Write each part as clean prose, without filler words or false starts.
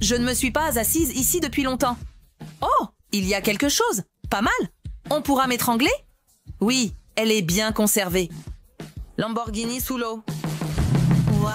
Je ne me suis pas assise ici depuis longtemps. Oh, il y a quelque chose. Pas mal. On pourra m'étrangler? Oui, elle est bien conservée. Lamborghini sous l'eau. Waouh!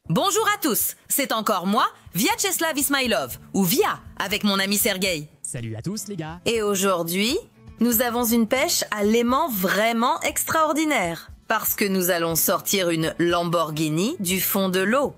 Bonjour à tous, c'est encore moi, Vyacheslav Ismailov, ou Via, avec mon ami Sergueï. Salut à tous les gars. Et aujourd'hui, nous avons une pêche à l'aimant vraiment extraordinaire, parce que nous allons sortir une Lamborghini du fond de l'eau.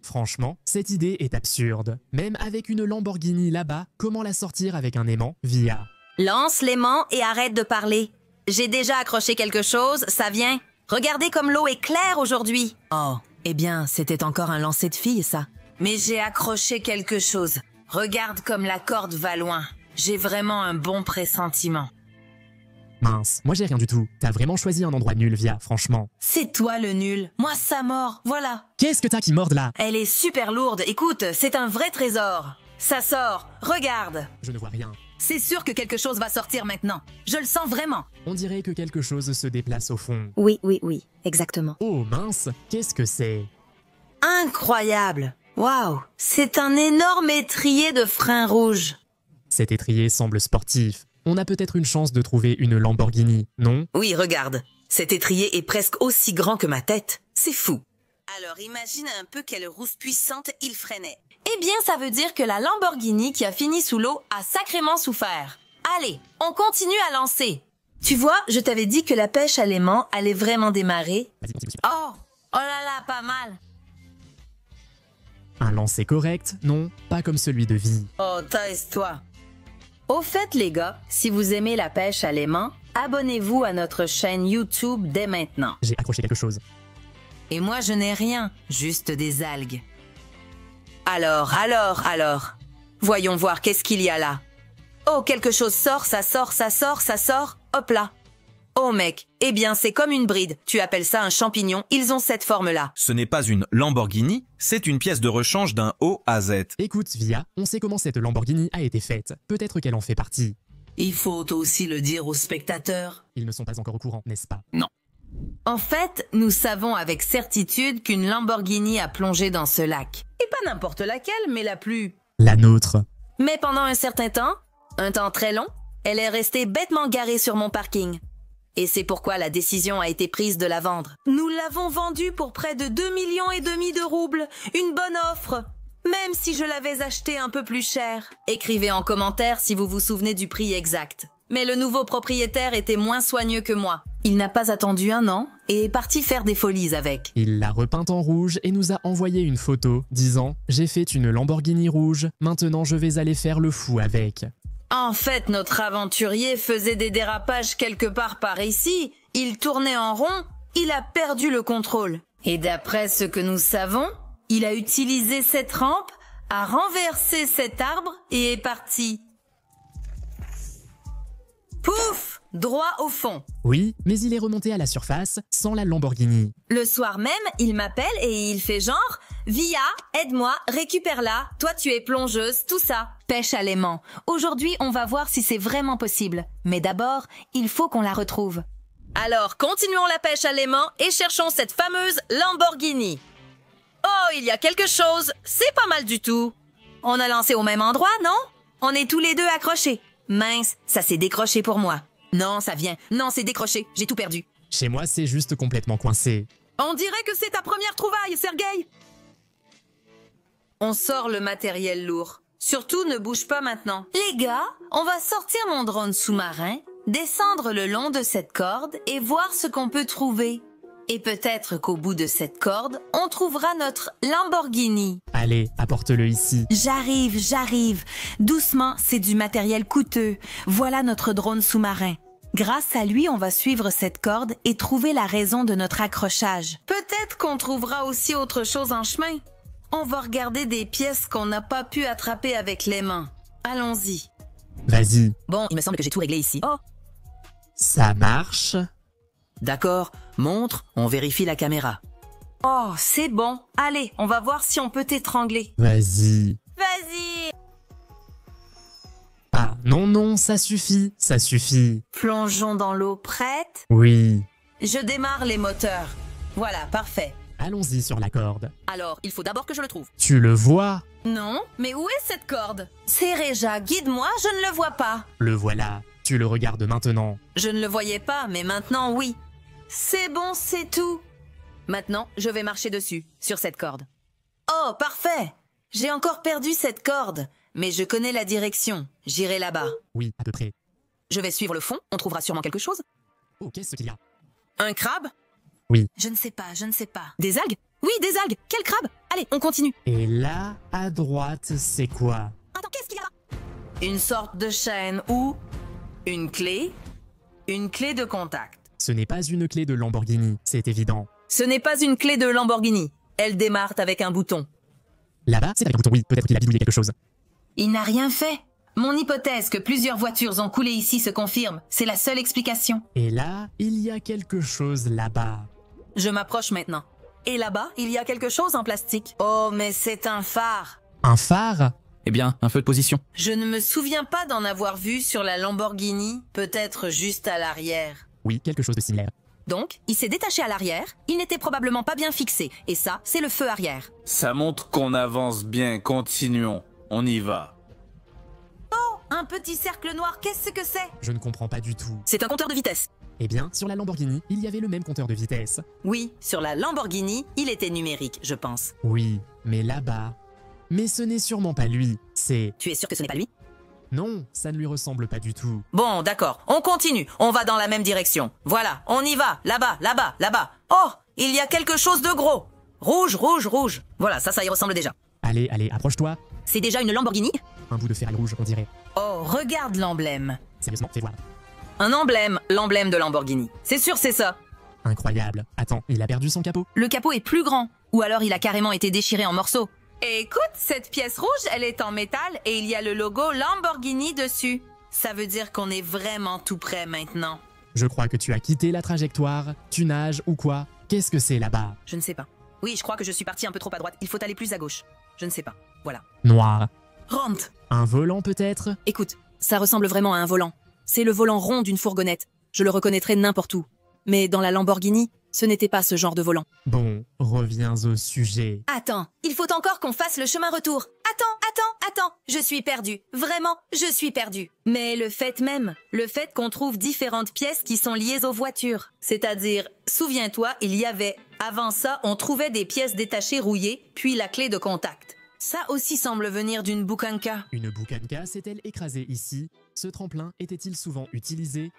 Franchement, cette idée est absurde. Même avec une Lamborghini là-bas, comment la sortir avec un aimant via? Lance l'aimant et arrête de parler. J'ai déjà accroché quelque chose, ça vient. Regardez comme l'eau est claire aujourd'hui. Oh, eh bien, c'était encore un lancer de filles, ça. Mais j'ai accroché quelque chose. Regarde comme la corde va loin. J'ai vraiment un bon pressentiment. Mince, moi j'ai rien du tout. T'as vraiment choisi un endroit nul, Via, franchement. C'est toi le nul. Moi, ça mord. Voilà. Qu'est-ce que t'as qui morde là? Elle est super lourde. Écoute, c'est un vrai trésor. Ça sort. Regarde. Je ne vois rien. C'est sûr que quelque chose va sortir maintenant. Je le sens vraiment. On dirait que quelque chose se déplace au fond. Oui, exactement. Oh mince, qu'est-ce que c'est? Incroyable. Waouh. C'est un énorme étrier de frein rouge. Cet étrier semble sportif. On a peut-être une chance de trouver une Lamborghini, non? Oui, regarde. Cet étrier est presque aussi grand que ma tête. C'est fou. Alors imagine un peu quelle rousse puissante il freinait. Eh bien, ça veut dire que la Lamborghini qui a fini sous l'eau a sacrément souffert. Allez, on continue à lancer. Tu vois, je t'avais dit que la pêche à l'aimant allait vraiment démarrer. Vas-y, continue. Oh là là, pas mal. Un lancer correct, non? Pas comme celui de Vie. Oh, taise-toi. Au fait, les gars, si vous aimez la pêche à l'aimant, abonnez-vous à notre chaîne YouTube dès maintenant. J'ai accroché quelque chose. Et moi, je n'ai rien, juste des algues. Alors. Voyons voir qu'est-ce qu'il y a là. Oh, quelque chose sort, ça sort. Hop là. Oh mec, eh bien c'est comme une bride. Tu appelles ça un champignon, ils ont cette forme-là. Ce n'est pas une Lamborghini, c'est une pièce de rechange d'un O à Z. Écoute, Via, on sait comment cette Lamborghini a été faite. Peut-être qu'elle en fait partie. Il faut aussi le dire aux spectateurs. Ils ne sont pas encore au courant, n'est-ce pas? Non. En fait, nous savons avec certitude qu'une Lamborghini a plongé dans ce lac. Et pas n'importe laquelle, mais la plus... La nôtre. Mais pendant un certain temps, un temps très long, elle est restée bêtement garée sur mon parking. Et c'est pourquoi la décision a été prise de la vendre. Nous l'avons vendue pour près de 2,5 millions de roubles. Une bonne offre. Même si je l'avais achetée un peu plus cher. Écrivez en commentaire si vous vous souvenez du prix exact. Mais le nouveau propriétaire était moins soigneux que moi. Il n'a pas attendu 1 an et est parti faire des folies avec. Il l'a repeinte en rouge et nous a envoyé une photo disant « J'ai fait une Lamborghini rouge, maintenant je vais aller faire le fou avec ». En fait, notre aventurier faisait des dérapages quelque part par ici. Il tournait en rond, il a perdu le contrôle. Et d'après ce que nous savons, il a utilisé cette rampe, a renversé cet arbre et est parti. Pouf! Droit au fond. Oui, mais il est remonté à la surface sans la Lamborghini. Le soir même, il m'appelle et il fait genre « Via, aide-moi, récupère-la, toi tu es plongeuse, tout ça. » Pêche à l'aimant. Aujourd'hui, on va voir si c'est vraiment possible. Mais d'abord, il faut qu'on la retrouve. Alors, continuons la pêche à l'aimant et cherchons cette fameuse Lamborghini. Oh, il y a quelque chose. C'est pas mal du tout. On a lancé au même endroit, non? On est tous les deux accrochés. Mince, ça s'est décroché pour moi. Non, ça vient. Non, c'est décroché. J'ai tout perdu. Chez moi, c'est juste complètement coincé. On dirait que c'est ta première trouvaille, Sergueï. On sort le matériel lourd. Surtout, ne bouge pas maintenant. Les gars, on va sortir mon drone sous-marin, descendre le long de cette corde et voir ce qu'on peut trouver. Et peut-être qu'au bout de cette corde, on trouvera notre Lamborghini. Allez, apporte-le ici. J'arrive. Doucement, c'est du matériel coûteux. Voilà notre drone sous-marin. Grâce à lui, on va suivre cette corde et trouver la raison de notre accrochage. Peut-être qu'on trouvera aussi autre chose en chemin. On va regarder des pièces qu'on n'a pas pu attraper avec les mains. Allons-y. Vas-y. Bon, il me semble que j'ai tout réglé ici. Oh, Ça marche? d'accord. Montre, on vérifie la caméra. Oh, c'est bon. Allez, on va voir si on peut t'étrangler. Vas-y. Vas-y. là. Non, non, ça suffit, ça suffit. Plongeons dans l'eau, prête? Oui. Je démarre les moteurs. Voilà, parfait. Allons-y sur la corde. Alors, il faut d'abord que je le trouve. Tu le vois? Non, mais où est cette corde? C'est Réja, guide-moi, je ne le vois pas. Le voilà. Tu le regardes maintenant. Je ne le voyais pas, mais maintenant oui. C'est bon, c'est tout. Maintenant, je vais marcher dessus, sur cette corde. Oh, parfait! J'ai encore perdu cette corde, mais je connais la direction. J'irai là-bas. Oui, à peu près. Je vais suivre le fond, on trouvera sûrement quelque chose. Oh, qu'est-ce qu'il y a? Un crabe? Oui. Je ne sais pas, je ne sais pas. Des algues? Oui, des algues! Quel crabe? Allez, on continue. Et là, à droite, c'est quoi? Attends, qu'est-ce qu'il y a là? Une sorte de chaîne ou une clé de contact. Ce n'est pas une clé de Lamborghini, c'est évident. Ce n'est pas une clé de Lamborghini. Elle démarre avec un bouton. Là-bas, c'est avec un bouton, oui, peut-être qu'il a bidouillé quelque chose. Il n'a rien fait. Mon hypothèse que plusieurs voitures ont coulé ici se confirme. C'est la seule explication. Et là, il y a quelque chose là-bas. Je m'approche maintenant. Et là-bas, il y a quelque chose en plastique. Oh, mais c'est un phare. Un phare? Eh bien, un feu de position. Je ne me souviens pas d'en avoir vu sur la Lamborghini, peut-être juste à l'arrière. Oui, quelque chose de similaire. Donc, il s'est détaché à l'arrière, il n'était probablement pas bien fixé, et ça, c'est le feu arrière. Ça montre qu'on avance bien, continuons. On y va. Un petit cercle noir, qu'est-ce que c'est? Je ne comprends pas du tout. C'est un compteur de vitesse. Eh bien, sur la Lamborghini, il y avait le même compteur de vitesse. Oui, sur la Lamborghini, il était numérique, je pense. Oui, mais là-bas... Mais ce n'est sûrement pas lui, c'est... Tu es sûr que ce n'est pas lui? Non, ça ne lui ressemble pas du tout. Bon, d'accord, on continue, on va dans la même direction. Voilà, on y va, là-bas, là-bas, là-bas. Oh, il y a quelque chose de gros. Rouge, rouge, rouge. Voilà, ça y ressemble déjà. Allez, allez, approche-toi. C'est déjà une Lamborghini? Un bout de ferraille rouge, on dirait. Oh, regarde l'emblème. Sérieusement, fais voir. Un emblème, l'emblème de Lamborghini. C'est sûr, c'est ça. Incroyable. Attends, il a perdu son capot. Le capot est plus grand. Ou alors il a carrément été déchiré en morceaux. Écoute, cette pièce rouge, elle est en métal et il y a le logo Lamborghini dessus. Ça veut dire qu'on est vraiment tout près maintenant. Je crois que tu as quitté la trajectoire. Tu nages ou quoi? Qu'est-ce que c'est là-bas? Je ne sais pas. Oui, je crois que je suis partie un peu trop à droite. Il faut aller plus à gauche. Je ne sais pas. Voilà. Noir. Rentre. Un volant peut-être? Écoute, ça ressemble vraiment à un volant. C'est le volant rond d'une fourgonnette. Je le reconnaîtrais n'importe où. Mais dans la Lamborghini, ce n'était pas ce genre de volant. Bon, reviens au sujet. Attends, il faut encore qu'on fasse le chemin retour. Attends, je suis perdue. Vraiment, je suis perdue. Mais le fait qu'on trouve différentes pièces qui sont liées aux voitures. C'est-à-dire, souviens-toi, il y avait, avant ça, on trouvait des pièces détachées rouillées, puis la clé de contact. Ça aussi semble venir d'une boucanka. Une boucanka s'est-elle écrasée ici? Ce tremplin était-il souvent utilisé?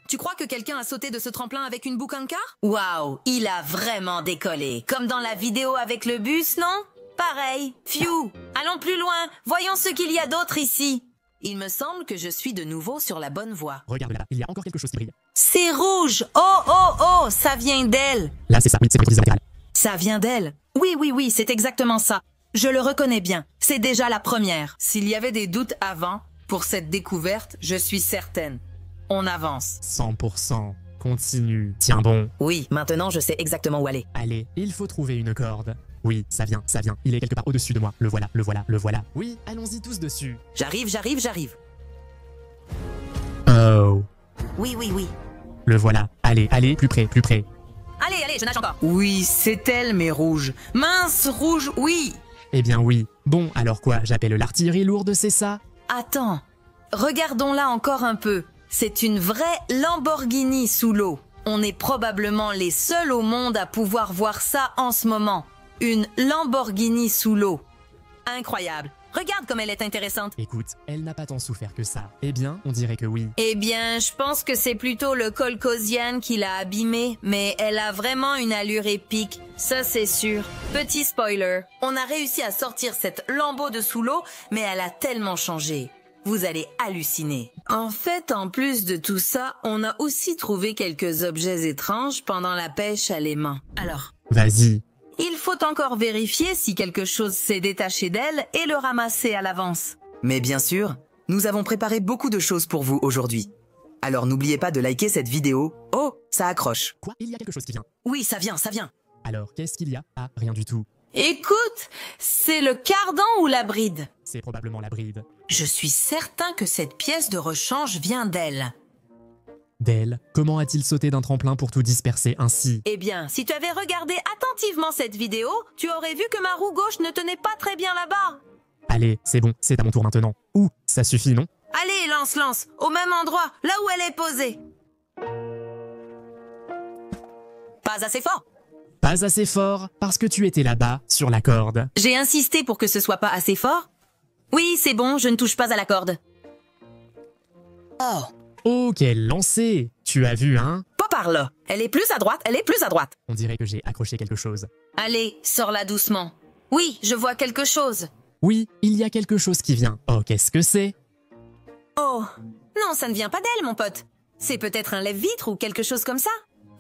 Tu crois que quelqu'un a sauté de ce tremplin avec une boucanka? Waouh, il a vraiment décollé. Comme dans la vidéo avec le bus, non? Pareil. Phew. Allons plus loin. Voyons ce qu'il y a d'autre ici. Il me semble que je suis de nouveau sur la bonne voie. Regarde là, il y a encore quelque chose qui brille. C'est rouge. Oh, ça vient d'elle. Là, c'est ça, oui, c'est prise latérale. Ça vient d'elle. Oui, c'est exactement ça. Je le reconnais bien. C'est déjà la première. S'il y avait des doutes avant, pour cette découverte, je suis certaine. On avance. 100%. Continue. Tiens bon. Oui, maintenant je sais exactement où aller. Allez, il faut trouver une corde. Oui, ça vient. Il est quelque part au-dessus de moi. Le voilà. Oui, allons-y tous dessus. J'arrive. Oh. Oui. Le voilà. Allez, plus près. Allez, je nage encore. Oui, c'est elle, mais rouge. Mince, rouge, oui. Eh bien oui. Bon, alors quoi, j'appelle l'artillerie lourde, c'est ça? Attends, regardons-la encore un peu. C'est une vraie Lamborghini sous l'eau. On est probablement les seuls au monde à pouvoir voir ça en ce moment. Une Lamborghini sous l'eau. Incroyable. Regarde comme elle est intéressante. Écoute, elle n'a pas tant souffert que ça. Eh bien, on dirait que oui. Eh bien, je pense que c'est plutôt le Colcosian qui l'a abîmée, mais elle a vraiment une allure épique, ça c'est sûr. Petit spoiler, on a réussi à sortir cette Lambo de sous l'eau, mais elle a tellement changé. Vous allez halluciner. En fait, en plus de tout ça, on a aussi trouvé quelques objets étranges pendant la pêche à l'aimant. Alors, Vas-y. il faut encore vérifier si quelque chose s'est détaché d'elle et le ramasser à l'avance. Mais bien sûr, nous avons préparé beaucoup de choses pour vous aujourd'hui. Alors n'oubliez pas de liker cette vidéo. Oh, ça accroche. Quoi? Il y a quelque chose qui vient. Oui, ça vient. Alors, qu'est-ce qu'il y a? Ah, rien du tout. Écoute, c'est le cardan ou la bride? C'est probablement la bride. Je suis certain que cette pièce de rechange vient d'elle. D'elle, comment a-t-il sauté d'un tremplin pour tout disperser ainsi? Eh bien, si tu avais regardé attentivement cette vidéo, tu aurais vu que ma roue gauche ne tenait pas très bien là-bas. Allez, c'est bon, c'est à mon tour maintenant. Ouh, ça suffit, non? Allez, lance, au même endroit, là où elle est posée. Pas assez fort. Pas assez fort, parce que tu étais là-bas, sur la corde. J'ai insisté pour que ce soit pas assez fort. Oui, c'est bon, je ne touche pas à la corde. Oh. Oh, quel lancer! Tu as vu, hein? Pas par là. Elle est plus à droite, elle est plus à droite. On dirait que j'ai accroché quelque chose. Allez, sors-la doucement. Oui, je vois quelque chose. Oui, il y a quelque chose qui vient. Oh, qu'est-ce que c'est? Oh, non, ça ne vient pas d'elle, mon pote. C'est peut-être un lève-vitre ou quelque chose comme ça.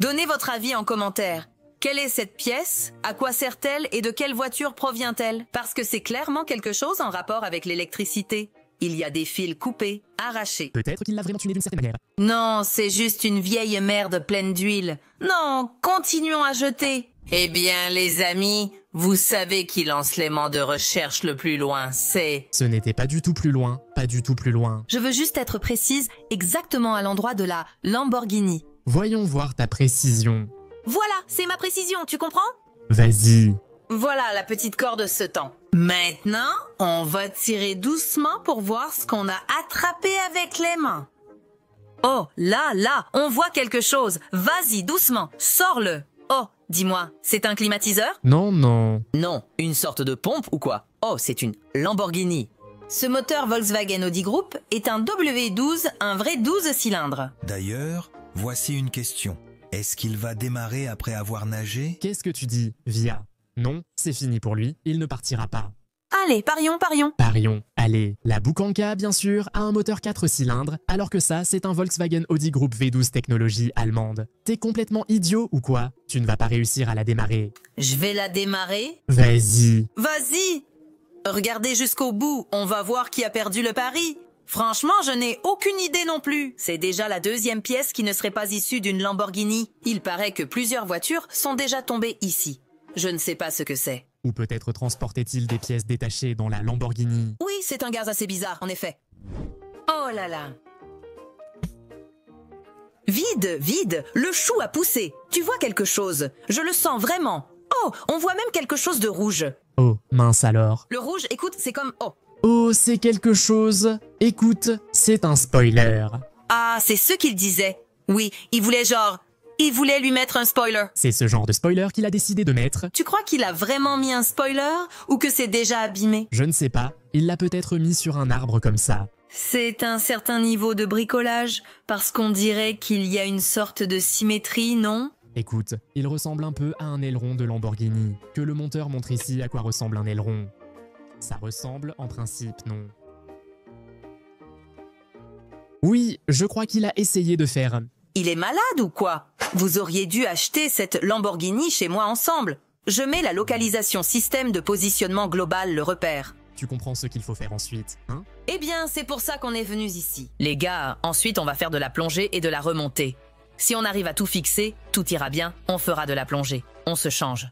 Donnez votre avis en commentaire. Quelle est cette pièce? À quoi sert-elle et de quelle voiture provient-elle? Parce que c'est clairement quelque chose en rapport avec l'électricité. Il y a des fils coupés, arrachés. Peut-être qu'il l'a vraiment tué d'une certaine manière. Non, c'est juste une vieille merde pleine d'huile. Non, continuons à jeter. Eh bien, les amis, vous savez qui lance l'aimant de recherche le plus loin, c'est... Ce n'était pas du tout plus loin, pas du tout plus loin. Je veux juste être précise, exactement à l'endroit de la Lamborghini. Voyons voir ta précision. Voilà, c'est ma précision, tu comprends? Vas-y. Voilà, la petite corde se tend. Maintenant, on va tirer doucement pour voir ce qu'on a attrapé avec les mains. Oh, là, on voit quelque chose. Vas-y, doucement, sors-le. Oh, dis-moi, c'est un climatiseur? Non, non. Non, une sorte de pompe ou quoi? Oh, c'est une Lamborghini. Ce moteur Volkswagen Audi Group est un W12, un vrai 12 cylindres. D'ailleurs, voici une question. Est-ce qu'il va démarrer après avoir nagé? Qu'est-ce que tu dis, Via? Non, c'est fini pour lui, il ne partira pas. Allez, parions. Parions. Allez, la Boucanka, bien sûr, a un moteur 4 cylindres, alors que ça, c'est un Volkswagen Audi Group V12 technologie allemande. T'es complètement idiot ou quoi? Tu ne vas pas réussir à la démarrer. Je vais la démarrer. Vas-y. Vas-y! Regardez jusqu'au bout, on va voir qui a perdu le pari. Franchement, je n'ai aucune idée non plus. C'est déjà la deuxième pièce qui ne serait pas issue d'une Lamborghini. Il paraît que plusieurs voitures sont déjà tombées ici. Je ne sais pas ce que c'est. Ou peut-être transportait-il des pièces détachées dans la Lamborghini. Oui, c'est un gaz assez bizarre, en effet. Oh là là! Vide, le chou a poussé. Tu vois quelque chose? Je le sens vraiment. Oh, on voit même quelque chose de rouge. Oh, mince alors. Le rouge, écoute, c'est comme... Oh. Oh, c'est quelque chose. Écoute, c'est un spoiler. Ah, c'est ce qu'il disait. Oui, il voulait lui mettre un spoiler. C'est ce genre de spoiler qu'il a décidé de mettre. Tu crois qu'il a vraiment mis un spoiler ou que c'est déjà abîmé? Je ne sais pas, il l'a peut-être mis sur un arbre comme ça. C'est un certain niveau de bricolage, parce qu'on dirait qu'il y a une sorte de symétrie, non? Écoute, il ressemble un peu à un aileron de Lamborghini. Que le monteur montre ici à quoi ressemble un aileron. Ça ressemble en principe, non? Oui, je crois qu'il a essayé de faire... Il est malade ou quoi? Vous auriez dû acheter cette Lamborghini chez moi ensemble. Je mets la localisation système de positionnement global le repère. Tu comprends ce qu'il faut faire ensuite, hein? Eh bien, c'est pour ça qu'on est venus ici. Les gars, ensuite on va faire de la plongée et de la remontée. Si on arrive à tout fixer, tout ira bien, on fera de la plongée. On se change.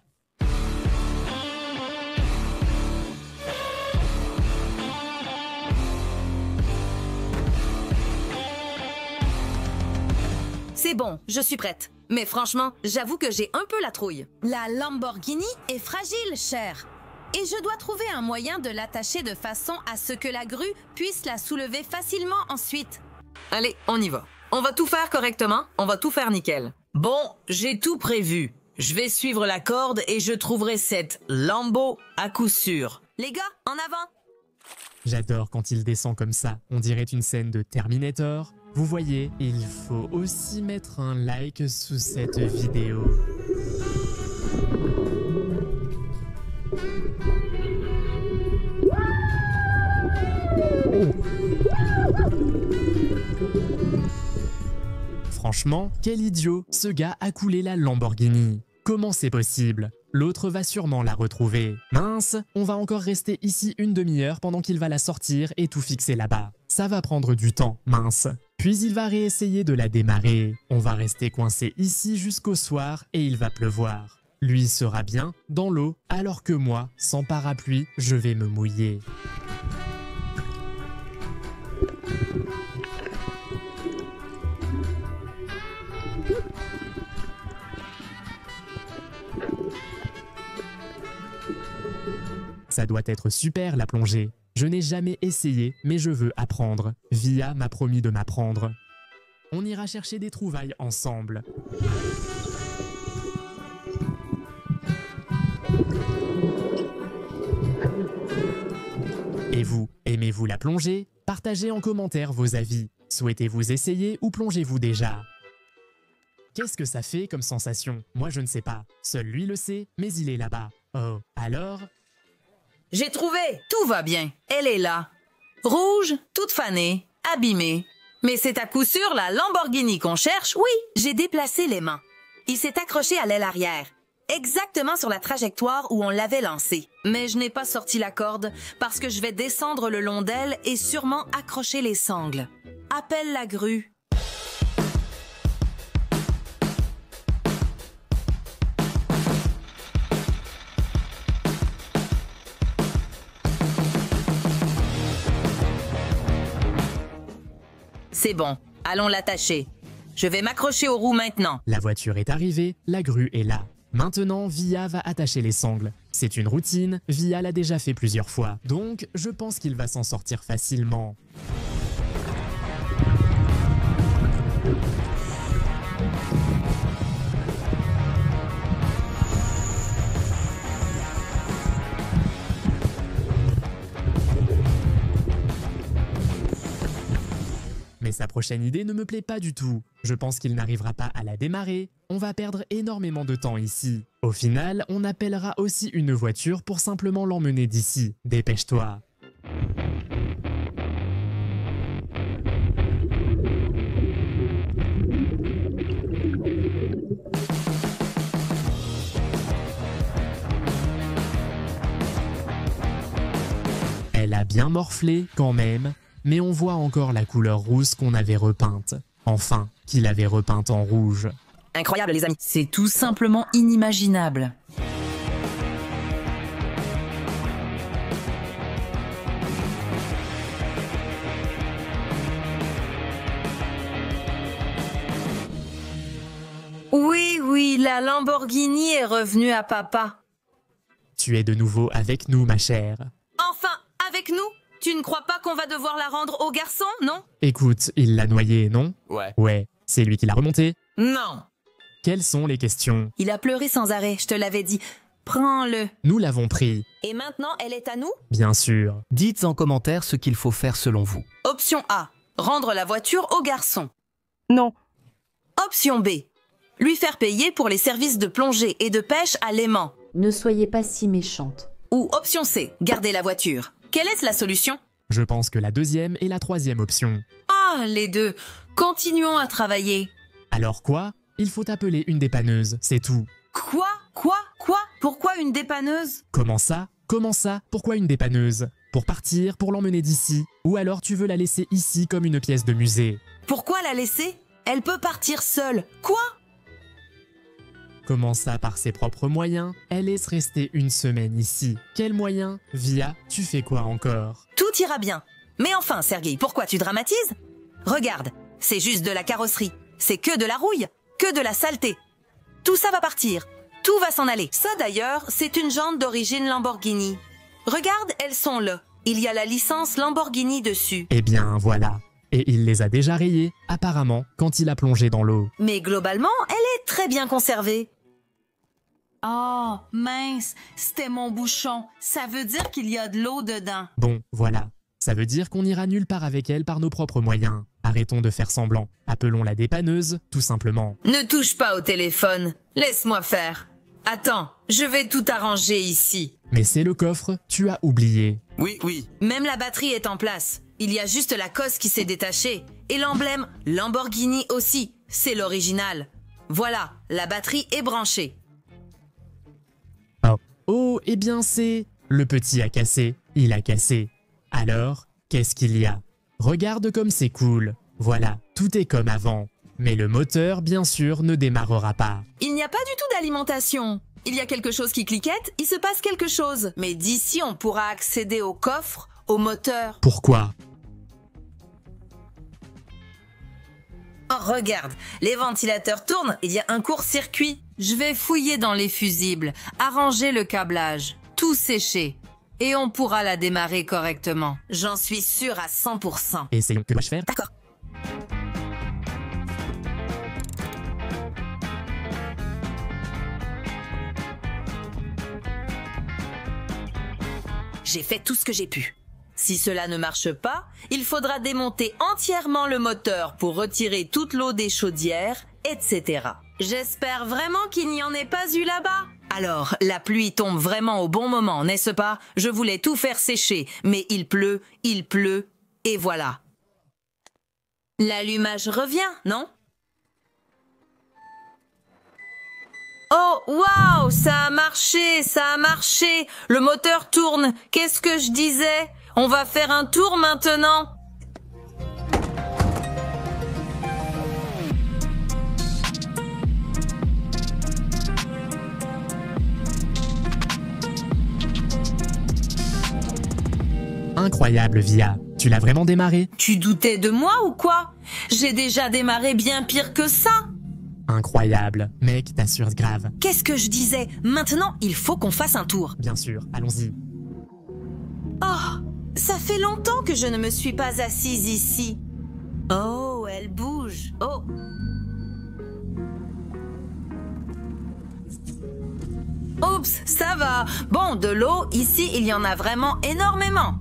C'est bon, je suis prête. Mais franchement, j'avoue que j'ai un peu la trouille. La Lamborghini est fragile, cher. Et je dois trouver un moyen de l'attacher de façon à ce que la grue puisse la soulever facilement ensuite. Allez, on y va. On va tout faire correctement, on va tout faire nickel. Bon, j'ai tout prévu. Je vais suivre la corde et je trouverai cette Lambo à coup sûr. Les gars, en avant! J'adore quand il descend comme ça, on dirait une scène de Terminator. Vous voyez, il faut aussi mettre un like sous cette vidéo. Franchement, quel idiot, ce gars a coulé la Lamborghini. Comment c'est possible? L'autre va sûrement la retrouver. Mince, on va encore rester ici une demi-heure pendant qu'il va la sortir et tout fixer là-bas. Ça va prendre du temps, mince. Puis il va réessayer de la démarrer. On va rester coincé ici jusqu'au soir et il va pleuvoir. Lui sera bien dans l'eau, alors que moi, sans parapluie, je vais me mouiller. Ça doit être super la plongée. Je n'ai jamais essayé, mais je veux apprendre. Via m'a promis de m'apprendre. On ira chercher des trouvailles ensemble. Et vous, aimez-vous la plongée? Partagez en commentaire vos avis. Souhaitez-vous essayer ou plongez-vous déjà? Qu'est-ce que ça fait comme sensation? Moi je ne sais pas. Seul lui le sait, mais il est là-bas. Oh, alors? J'ai trouvé! Tout va bien. Elle est là. Rouge, toute fanée, abîmée. Mais c'est à coup sûr la Lamborghini qu'on cherche, oui! J'ai déplacé les mains. Il s'est accroché à l'aile arrière, exactement sur la trajectoire où on l'avait lancé. Mais je n'ai pas sorti la corde parce que je vais descendre le long d'elle et sûrement accrocher les sangles. Appelle la grue. C'est bon, allons l'attacher. Je vais m'accrocher aux roues maintenant. La voiture est arrivée, la grue est là. Maintenant, Via va attacher les sangles. C'est une routine, Via l'a déjà fait plusieurs fois. Donc, je pense qu'il va s'en sortir facilement. Mais sa prochaine idée ne me plaît pas du tout. Je pense qu'il n'arrivera pas à la démarrer. On va perdre énormément de temps ici. Au final, on appellera aussi une voiture pour simplement l'emmener d'ici. Dépêche-toi. Elle a bien morflé quand même. Mais on voit encore la couleur rousse qu'on avait repeinte. Enfin, qu'il avait repeinte en rouge. Incroyable les amis. C'est tout simplement inimaginable. Oui, la Lamborghini est revenue à papa. Tu es de nouveau avec nous, ma chère. Enfin, avec nous? Tu ne crois pas qu'on va devoir la rendre au garçon, non? Écoute, il l'a noyé, non? Ouais, c'est lui qui l'a remonté. Non. Quelles sont les questions? Il a pleuré sans arrêt, je te l'avais dit. Prends-le. Nous l'avons pris. Et maintenant, elle est à nous? Bien sûr. Dites en commentaire ce qu'il faut faire selon vous. Option A. Rendre la voiture au garçon. Non. Option B. Lui faire payer pour les services de plongée et de pêche à l'aimant. Ne soyez pas si méchante. Ou option C. Garder la voiture. Quelle est la solution? Je pense que la deuxième et la troisième option. Ah, les deux. Continuons à travailler. Alors quoi? Il faut appeler une dépanneuse, c'est tout. Quoi? Pourquoi une dépanneuse? Comment ça? Pourquoi une dépanneuse? Pour partir, pour l'emmener d'ici? Ou alors tu veux la laisser ici comme une pièce de musée? Pourquoi la laisser? Elle peut partir seule. Quoi? Comment ça par ses propres moyens? Elle laisse rester une semaine ici. Quels moyens? Via, tu fais quoi encore? Tout ira bien. Mais enfin, Sergueï, pourquoi tu dramatises? Regarde, c'est juste de la carrosserie. C'est que de la rouille, que de la saleté. Tout ça va partir. Tout va s'en aller. Ça d'ailleurs, c'est une jante d'origine Lamborghini. Regarde, elles sont là. Il y a la licence Lamborghini dessus. Eh bien, voilà. Et il les a déjà rayées, apparemment, quand il a plongé dans l'eau. Mais globalement, elle est très bien conservée. Oh, mince, c'était mon bouchon. Ça veut dire qu'il y a de l'eau dedans. Bon, voilà. Ça veut dire qu'on n'ira nulle part avec elle par nos propres moyens. Arrêtons de faire semblant. Appelons la dépanneuse, tout simplement. Ne touche pas au téléphone. Laisse-moi faire. Attends, je vais tout arranger ici. Mais c'est le coffre, tu as oublié. Oui. Même la batterie est en place. Il y a juste la cosse qui s'est détachée. Et l'emblème Lamborghini aussi. C'est l'original. Voilà, la batterie est branchée. Oh, eh bien c'est... Le petit a cassé, il a cassé. Alors, qu'est-ce qu'il y a? Regarde comme c'est cool. Voilà, tout est comme avant. Mais le moteur, bien sûr, ne démarrera pas. Il n'y a pas du tout d'alimentation. il y a quelque chose qui cliquette, il se passe quelque chose. Mais d'ici, on pourra accéder au coffre, au moteur. Pourquoi? Oh, regarde, les ventilateurs tournent, il y a un court-circuit. Je vais fouiller dans les fusibles, arranger le câblage, tout sécher. Et on pourra la démarrer correctement. J'en suis sûre à 100%. Essayons. Que dois-je faire? D'accord. J'ai fait tout ce que j'ai pu. Si cela ne marche pas, il faudra démonter entièrement le moteur pour retirer toute l'eau des chaudières, etc. J'espère vraiment qu'il n'y en ait pas eu là-bas. Alors, la pluie tombe vraiment au bon moment, n'est-ce pas? Je voulais tout faire sécher, mais il pleut, et voilà. L'allumage revient, non? Oh, waouh, ça a marché, le moteur tourne. Qu'est-ce que je disais? On va faire un tour maintenant. Incroyable, Via. Tu l'as vraiment démarré? Tu doutais de moi ou quoi? J'ai déjà démarré bien pire que ça. Incroyable. Mec, t'assures grave. Qu'est-ce que je disais? Maintenant, il faut qu'on fasse un tour. Bien sûr, allons-y. Oh, ça fait longtemps que je ne me suis pas assise ici. Oh, elle bouge. Oh. Oups, ça va. Bon, de l'eau, ici, il y en a vraiment énormément.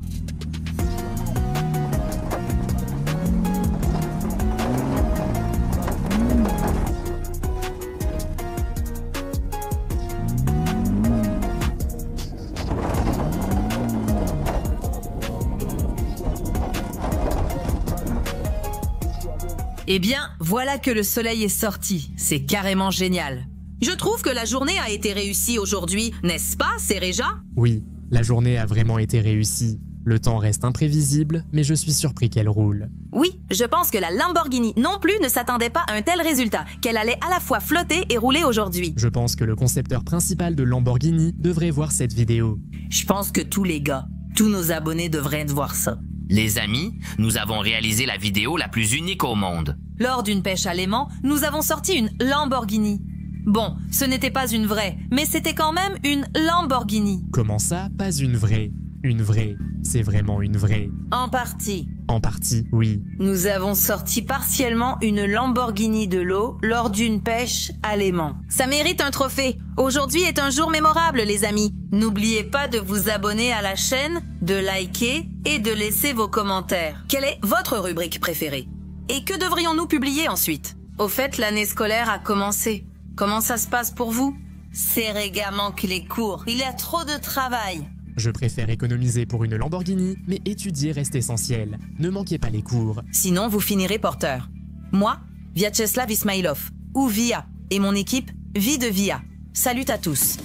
Eh bien, voilà que le soleil est sorti. C'est carrément génial. Je trouve que la journée a été réussie aujourd'hui, n'est-ce pas, Sereja? Oui, la journée a vraiment été réussie. Le temps reste imprévisible, mais je suis surpris qu'elle roule. Oui, je pense que la Lamborghini non plus ne s'attendait pas à un tel résultat, qu'elle allait à la fois flotter et rouler aujourd'hui. Je pense que le concepteur principal de Lamborghini devrait voir cette vidéo. Je pense que tous les gars, tous nos abonnés devraient voir ça. Les amis, nous avons réalisé la vidéo la plus unique au monde. Lors d'une pêche à l'aimant, nous avons sorti une Lamborghini. Bon, ce n'était pas une vraie, mais c'était quand même une Lamborghini. Comment ça, pas une vraie? Une vraie, c'est vraiment une vraie. En partie. En partie, oui. Nous avons sorti partiellement une Lamborghini de l'eau lors d'une pêche à l'aimant. Ça mérite un trophée. Aujourd'hui est un jour mémorable, les amis. N'oubliez pas de vous abonner à la chaîne, de liker et de laisser vos commentaires. Quelle est votre rubrique préférée? Et que devrions-nous publier ensuite? Au fait, l'année scolaire a commencé. Comment ça se passe pour vous? Serega manque les cours. Il y a trop de travail. Je préfère économiser pour une Lamborghini, mais étudier reste essentiel. Ne manquez pas les cours. Sinon, vous finirez porteur. Moi, Vyacheslav Ismailov, ou VIA, et mon équipe, Vie de VIA. Salut à tous.